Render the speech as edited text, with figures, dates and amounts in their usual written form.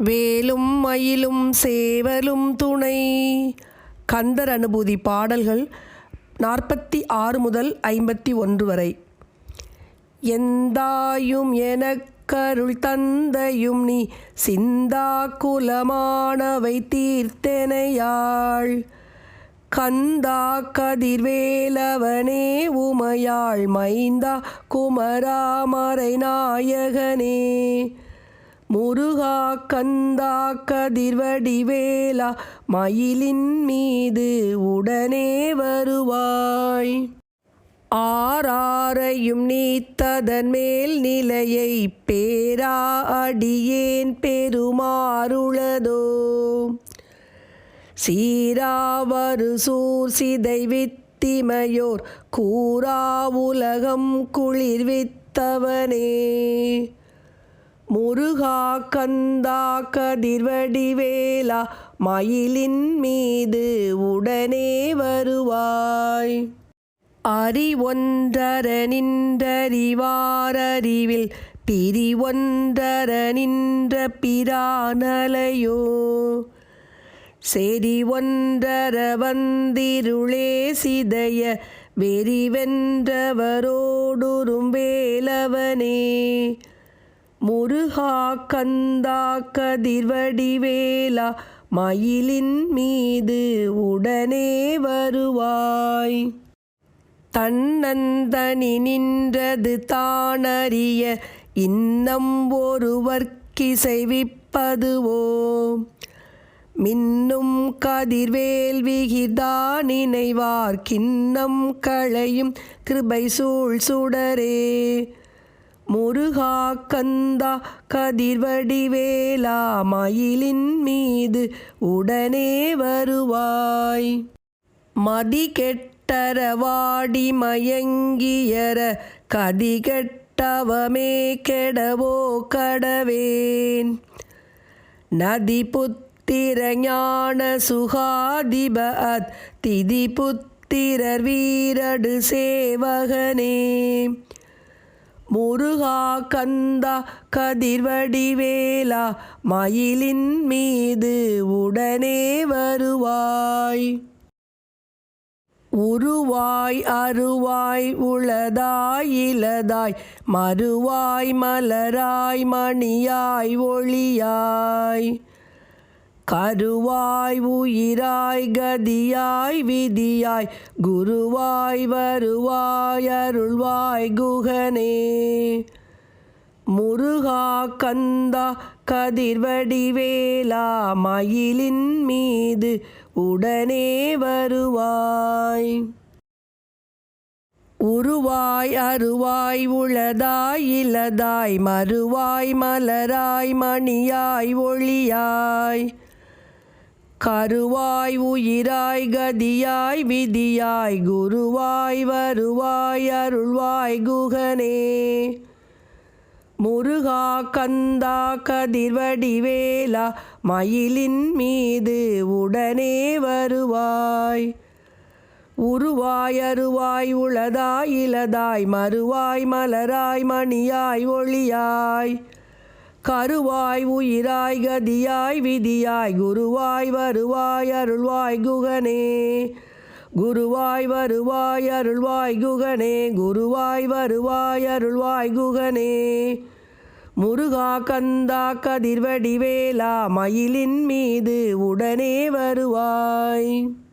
வேலும் மயிலும் சேவலும் துணை. கந்தர் அனுபூதி பாடல்கள் 46 முதல் 51 வரை. எந்தாயும் எனக்கருள் தந்தையும் நீ சிந்தா குலமானவை தீர்த்தெனையாள். கந்தா கதிர்வேலவனே உமையாள் மைந்தா குமராமரை நாயகனே. முருகா கந்தா கதிர்வடிவேலா மயிலின் மீது உடனே வருவாய். ஆராரையும் நீத்ததன் மேல் நிலையை பேரா அடியேன் பெருமாறுளதோ. சீராவரு சூர் சிதை வித்திமையோர் கூரா உலகம் குளிர்வித்தவனே. முருகா கந்தா கதிர்வடிவேலா மயிலின் மீது உடனே வருவாய். அறிவொன்றர நின்றறிவாரறிவில் பிரிவொன்றர நின்ற பிரானலையோ. செறிவொன்றர வந்திருளே சிதைய வெறிவென்றவரோடுறும் வேலவனே. முருகா கந்தா கதிர்வடிவேலா மயிலின் மீது உடனே வருவாய். தன்னந்தனி நின்றது தானறிய இன்னம் ஒருவர்க்கிசைவிப்பதுவோ. மின்னும் கதிர்வேல் விகிதா நினைவார் கிண்ணம் களையும் கிருபை சூழ் சுடரே. முருகா கந்தா கதிர்வடிவேலா மயிலின் மீது உடனே வருவாய். மதி கெட்டர வாடி மயங்கியர கதிகெட்டவமே கெடவோ கடவேன். நதி புத்திர ஞான சுகாதிப திதி புத்திரர் வீரடு சேவகனே. முருகா கந்தா கதிர்வடிவேலா மயிலின் மீது உடனே வருவாய். உருவாய் அருவாய் உளதாய் இலதாய் மறுவாய் மலராய் மணியாய் ஒளியாய். கருவாய் உயிராய் கதியாய் விதியாய் குருவாய் வருவாய் அருள்வாய் குகனே. முருகா கந்தா கதிர்வடிவேலா மயிலின் மீது உடனே வருவாய். உருவாய் அருவாய் உளதாய் இலதாய் மறுவாய் மலராய் மணியாய் ஒளியாய். கருவாய் உயிராய் கதியாய் விதியாய் குருவாய் வருவாய் அருள்வாய் குகனே. முருகா கந்தா கதிர்வடிவேலா மயிலின் மீது உடனே வருவாய். உருவாய் அருவாய் உளதாய் இலதாய் மறுவாய் மலராய் மணியாய் ஒளியாய். கருவாய் உயிராய் கதியாய் விதியாய் குருவாய் வருவாய் அருள்வாய் குகனே. குருவாய் வருவாய் அருள்வாய் குகனே. குருவாய் வருவாய் அருள்வாய் குகனே. முருகா கந்தா கதிர்வடிவேலா மயிலின் மீது உடனே வருவாய்.